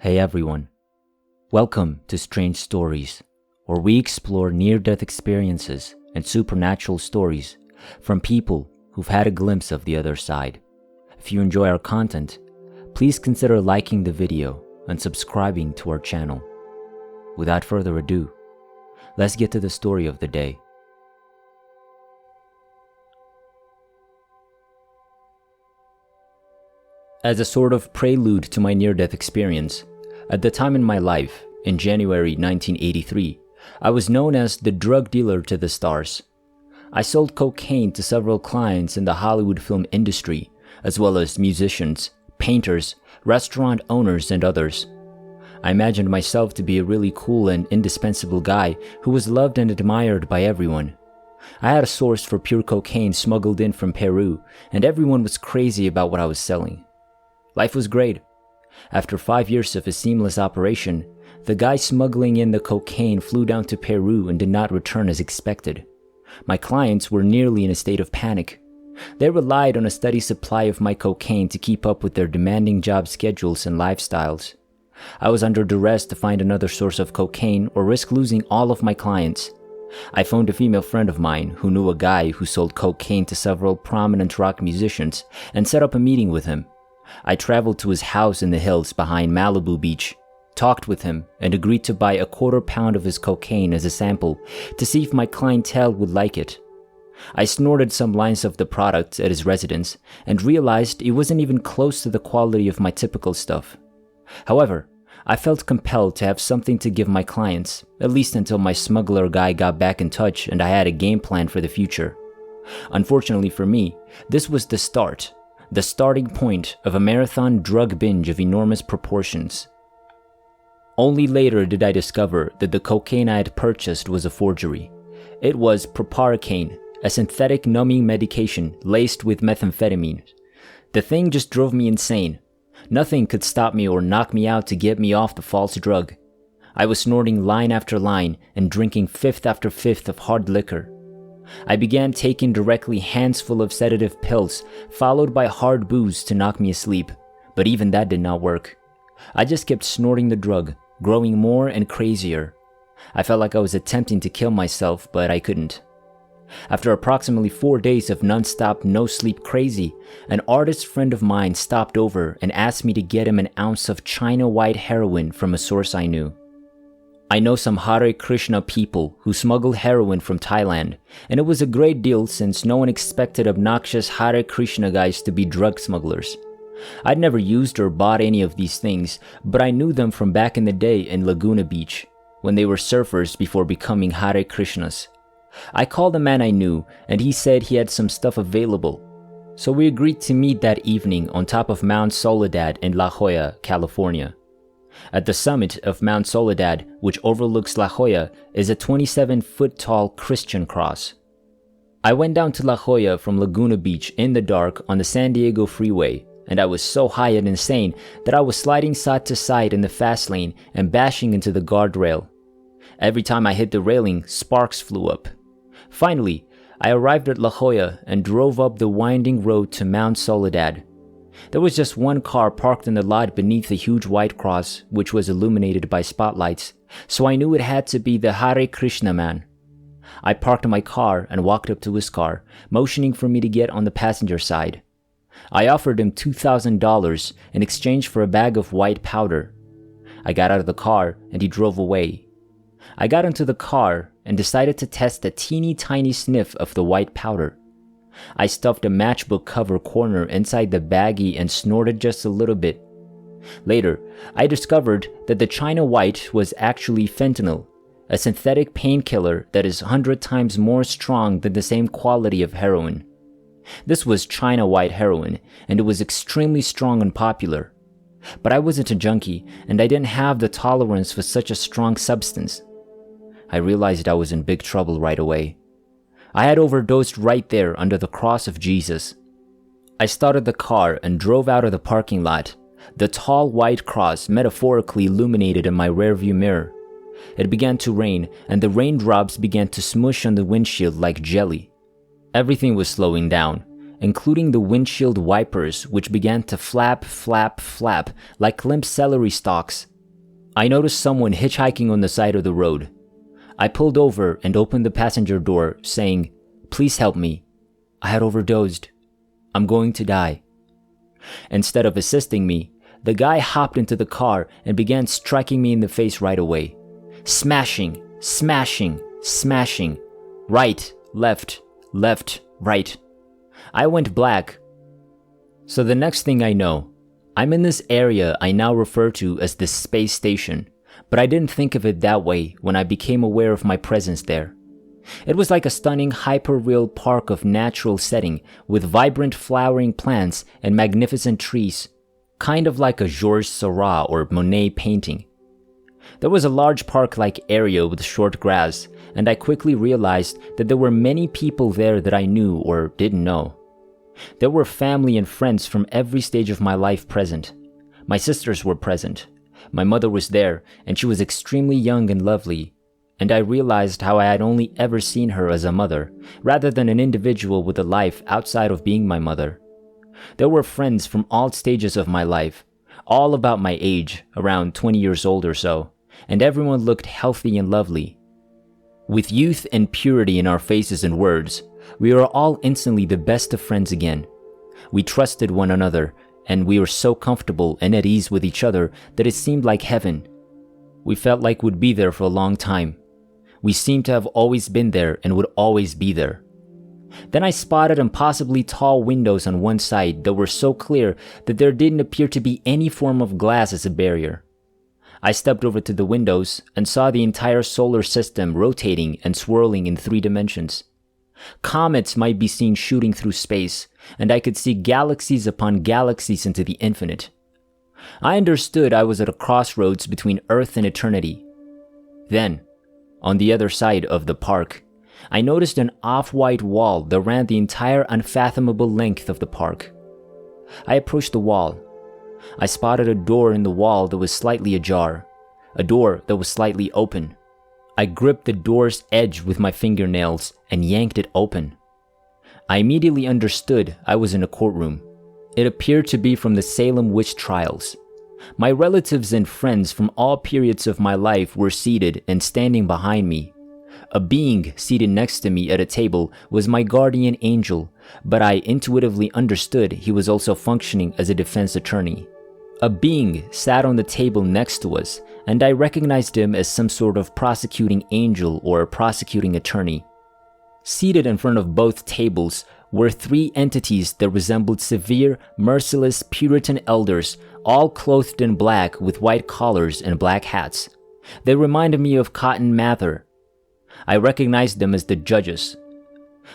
Hey everyone, welcome to Strange Stories, where we explore near-death experiences and supernatural stories from people who've had a glimpse of the other side. If you enjoy our content, please consider liking the video and subscribing to our channel. Without further ado, let's get to the story of the day. As a sort of prelude to my near-death experience, at the time in my life, in January 1983, I was known as the drug dealer to the stars. I sold cocaine to several clients in the Hollywood film industry, as well as musicians, painters, restaurant owners, and others. I imagined myself to be a really cool and indispensable guy who was loved and admired by everyone. I had a source for pure cocaine smuggled in from Peru, and everyone was crazy about what I was selling. Life was great. After 5 years of a seamless operation, the guy smuggling in the cocaine flew down to Peru and did not return as expected. My clients were nearly in a state of panic. They relied on a steady supply of my cocaine to keep up with their demanding job schedules and lifestyles. I was under duress to find another source of cocaine or risk losing all of my clients. I phoned a female friend of mine who knew a guy who sold cocaine to several prominent rock musicians and set up a meeting with him. I traveled to his house in the hills behind Malibu Beach, talked with him, and agreed to buy a quarter-pound of his cocaine as a sample to see if my clientele would like it. I snorted some lines of the product at his residence and realized it wasn't even close to the quality of my typical stuff. However, I felt compelled to have something to give my clients, at least until my smuggler guy got back in touch and I had a game plan for the future. Unfortunately for me, this was the starting point of a marathon drug binge of enormous proportions. Only later did I discover that the cocaine I had purchased was a forgery. It was proparacaine, a synthetic numbing medication laced with methamphetamine. The thing just drove me insane. Nothing could stop me or knock me out to get me off the false drug. I was snorting line after line and drinking fifth after fifth of hard liquor. I began taking directly handsful of sedative pills, followed by hard booze to knock me asleep, but even that did not work. I just kept snorting the drug, growing more and crazier. I felt like I was attempting to kill myself, but I couldn't. After approximately 4 days of non-stop no-sleep crazy, an artist friend of mine stopped over and asked me to get him an ounce of China white heroin from a source I knew. I know some Hare Krishna people who smuggled heroin from Thailand, and it was a great deal since no one expected obnoxious Hare Krishna guys to be drug smugglers. I'd never used or bought any of these things, but I knew them from back in the day in Laguna Beach, when they were surfers before becoming Hare Krishnas. I called a man I knew, and he said he had some stuff available. So we agreed to meet that evening on top of Mount Soledad in La Jolla, California. At the summit of Mount Soledad, which overlooks La Jolla, is a 27-foot-tall Christian cross. I went down to La Jolla from Laguna Beach in the dark on the San Diego freeway, and I was so high and insane that I was sliding side to side in the fast lane and bashing into the guardrail. Every time I hit the railing, sparks flew up. Finally, I arrived at La Jolla and drove up the winding road to Mount Soledad. There was just one car parked in the lot beneath a huge white cross, which was illuminated by spotlights, so I knew it had to be the Hare Krishna man. I parked my car and walked up to his car, motioning for me to get on the passenger side. I offered him $2,000 in exchange for a bag of white powder. I got out of the car and he drove away. I got into the car and decided to test a teeny tiny sniff of the white powder. I stuffed a matchbook cover corner inside the baggie and snorted just a little bit. Later, I discovered that the China White was actually fentanyl, a synthetic painkiller that is 100 times more strong than the same quality of heroin. This was China White heroin, and it was extremely strong and popular. But I wasn't a junkie, and I didn't have the tolerance for such a strong substance. I realized I was in big trouble right away. I had overdosed right there under the cross of Jesus. I started the car and drove out of the parking lot, the tall white cross metaphorically illuminated in my rearview mirror. It began to rain, and the raindrops began to smush on the windshield like jelly. Everything was slowing down, including the windshield wipers, which began to flap, flap, flap like limp celery stalks, I noticed someone hitchhiking on the side of the road. I pulled over and opened the passenger door, saying, "Please help me. I had overdosed. I'm going to die." Instead of assisting me, the guy hopped into the car and began striking me in the face right away. Smashing, smashing, smashing. Right, left, left, right. I went black. So the next thing I know, I'm in this area I now refer to as the space station, but I didn't think of it that way when I became aware of my presence there. It was like a stunning hyper-real park of natural setting with vibrant flowering plants and magnificent trees, kind of like a Georges Seurat or Monet painting. There was a large park-like area with short grass, and I quickly realized that there were many people there that I knew or didn't know. There were family and friends from every stage of my life present. My sisters were present. My mother was there, and she was extremely young and lovely, and I realized how I had only ever seen her as a mother, rather than an individual with a life outside of being my mother. There were friends from all stages of my life, all about my age, around 20 years old or so, and everyone looked healthy and lovely. With youth and purity in our faces and words, we were all instantly the best of friends again. We trusted one another, and we were so comfortable and at ease with each other that it seemed like heaven. We felt like we'd be there for a long time. We seemed to have always been there and would always be there. Then I spotted impossibly tall windows on one side that were so clear that there didn't appear to be any form of glass as a barrier. I stepped over to the windows and saw the entire solar system rotating and swirling in 3 dimensions. Comets might be seen shooting through space, and I could see galaxies upon galaxies into the infinite. I understood I was at a crossroads between Earth and eternity. Then, on the other side of the park, I noticed an off-white wall that ran the entire unfathomable length of the park. I approached the wall. I spotted a door in the wall that was slightly ajar, a door that was slightly open. I gripped the door's edge with my fingernails and yanked it open. I immediately understood I was in a courtroom. It appeared to be from the Salem witch trials. My relatives and friends from all periods of my life were seated and standing behind me. A being seated next to me at a table was my guardian angel, but I intuitively understood he was also functioning as a defense attorney. A being sat on the table next to us, and I recognized him as some sort of prosecuting angel or prosecuting attorney. Seated in front of both tables were 3 entities that resembled severe, merciless Puritan elders, all clothed in black with white collars and black hats. They reminded me of Cotton Mather. I recognized them as the judges.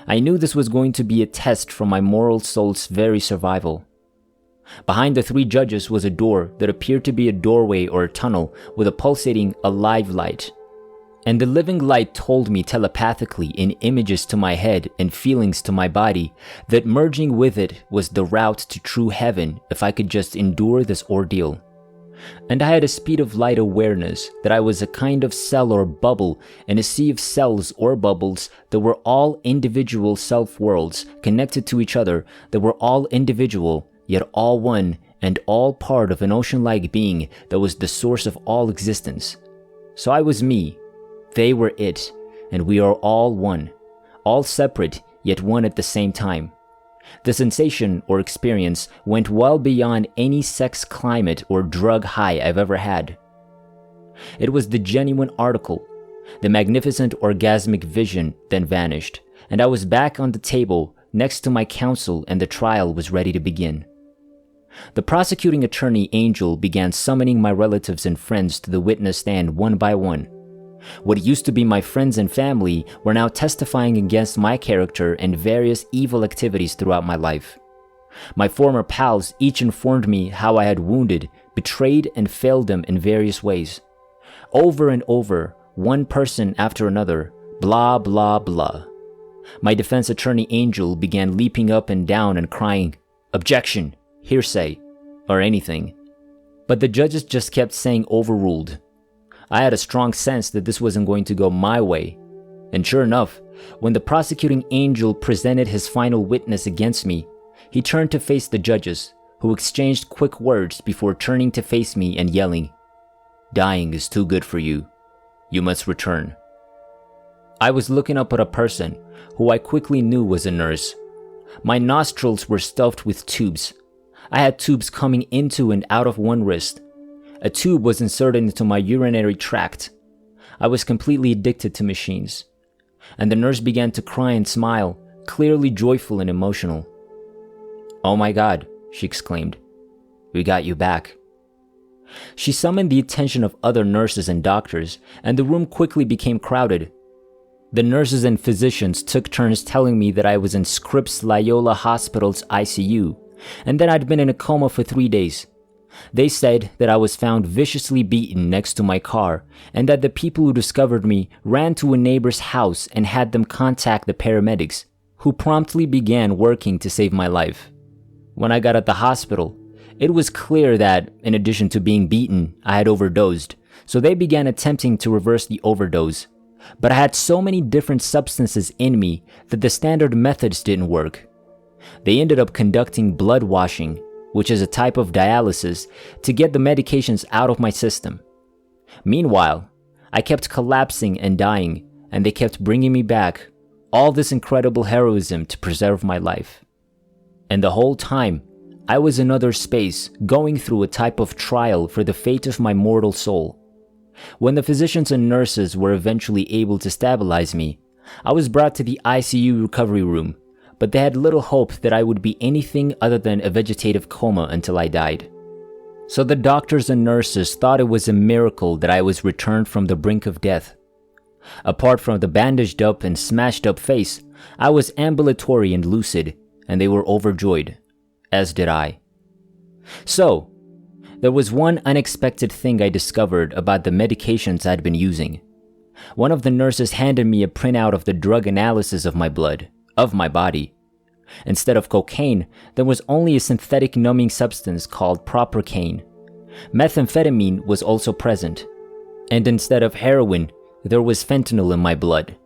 I knew this was going to be a test for my moral soul's very survival. Behind the 3 judges was a door that appeared to be a doorway or a tunnel with a pulsating, alive light. And the living light told me telepathically in images to my head and feelings to my body that merging with it was the route to true heaven if I could just endure this ordeal. And I had a speed of light awareness that I was a kind of cell or bubble in a sea of cells or bubbles that were all individual self-worlds connected to each other, that were all individual, yet all one and all part of an ocean-like being that was the source of all existence. So I was me, they were it, and we are all one, all separate yet one at the same time. The sensation or experience went well beyond any sex climate or drug high I've ever had. It was the genuine article. The magnificent orgasmic vision then vanished, and I was back on the table next to my counsel and the trial was ready to begin. The prosecuting attorney angel began summoning my relatives and friends to the witness stand one by one. What used to be my friends and family were now testifying against my character and various evil activities throughout my life. My former pals each informed me how I had wounded, betrayed, and failed them in various ways. Over and over, one person after another, blah blah blah. My defense attorney angel began leaping up and down and crying, "Objection, hearsay," or anything. But the judges just kept saying overruled. I had a strong sense that this wasn't going to go my way. And sure enough, when the prosecuting angel presented his final witness against me, he turned to face the judges, who exchanged quick words before turning to face me and yelling, Dying is too good for you. You must return." I was looking up at a person who I quickly knew was a nurse. My nostrils were stuffed with tubes. I had tubes coming into and out of one wrist. A tube was inserted into my urinary tract. I was completely addicted to machines. And the nurse began to cry and smile, clearly joyful and emotional. "Oh my God," she exclaimed. "We got you back." She summoned the attention of other nurses and doctors, and the room quickly became crowded. The nurses and physicians took turns telling me that I was in Scripps Loyola Hospital's ICU, and that I'd been in a coma for 3 days. They said that I was found viciously beaten next to my car, and that the people who discovered me ran to a neighbor's house and had them contact the paramedics, who promptly began working to save my life. When I got at the hospital, it was clear that, in addition to being beaten, I had overdosed, so they began attempting to reverse the overdose. But I had so many different substances in me that the standard methods didn't work. They ended up conducting blood washing, which is a type of dialysis, to get the medications out of my system. Meanwhile, I kept collapsing and dying, and they kept bringing me back, all this incredible heroism to preserve my life. And the whole time, I was in other space, going through a type of trial for the fate of my mortal soul. When the physicians and nurses were eventually able to stabilize me, I was brought to the ICU recovery room, but they had little hope that I would be anything other than a vegetative coma until I died. So the doctors and nurses thought it was a miracle that I was returned from the brink of death. Apart from the bandaged up and smashed up face, I was ambulatory and lucid, and they were overjoyed, as did I. So, there was one unexpected thing I discovered about the medications I'd been using. One of the nurses handed me a printout of the drug analysis of my blood, of my body. Instead of cocaine, there was only a synthetic numbing substance called proparacaine. Methamphetamine was also present. And instead of heroin, there was fentanyl in my blood,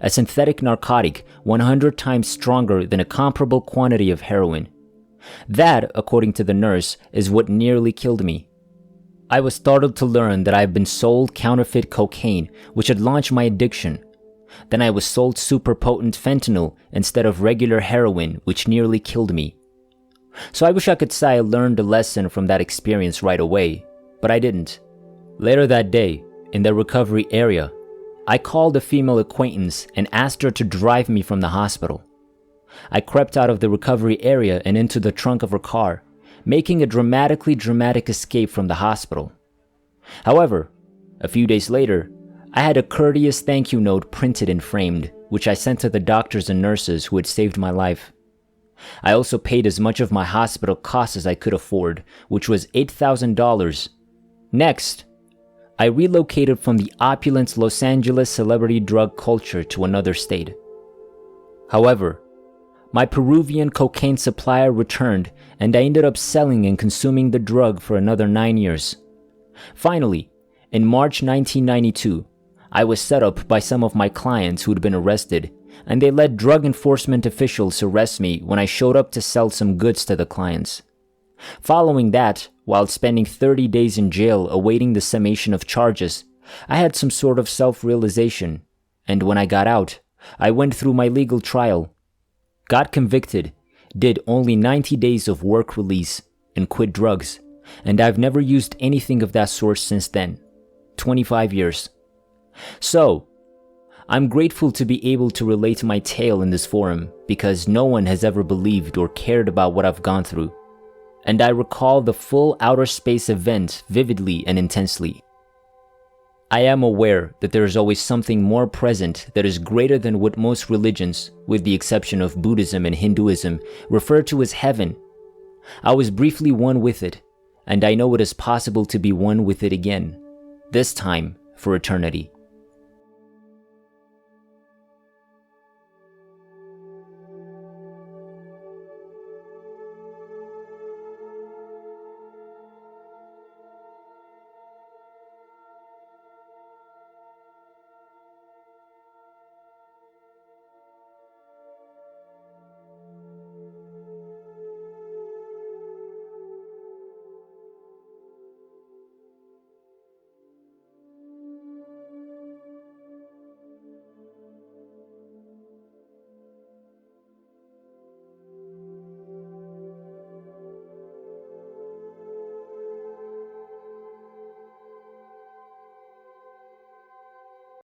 a synthetic narcotic 100 times stronger than a comparable quantity of heroin. That, according to the nurse, is what nearly killed me. I was startled to learn that I had been sold counterfeit cocaine, which had launched my addiction. Then I was sold super potent fentanyl instead of regular heroin, which nearly killed me. So I wish I could say I learned a lesson from that experience right away, but I didn't. Later that day, in the recovery area, I called a female acquaintance and asked her to drive me from the hospital. I crept out of the recovery area and into the trunk of her car, making a dramatic escape from the hospital. However, a few days later, I had a courteous thank you note printed and framed, which I sent to the doctors and nurses who had saved my life. I also paid as much of my hospital costs as I could afford, which was $8,000. Next, I relocated from the opulent Los Angeles celebrity drug culture to another state. However, my Peruvian cocaine supplier returned, and I ended up selling and consuming the drug for another 9 years. Finally, in March 1992, I was set up by some of my clients who'd been arrested, and they let drug enforcement officials arrest me when I showed up to sell some goods to the clients. Following that, while spending 30 days in jail awaiting the summation of charges, I had some sort of self-realization, and when I got out, I went through my legal trial, got convicted, did only 90 days of work release, and quit drugs, and I've never used anything of that sort since then. 25 years. So, I'm grateful to be able to relate my tale in this forum because no one has ever believed or cared about what I've gone through. And I recall the full outer space event vividly and intensely. I am aware that there is always something more present that is greater than what most religions, with the exception of Buddhism and Hinduism, refer to as heaven. I was briefly one with it, and I know it is possible to be one with it again, this time for eternity.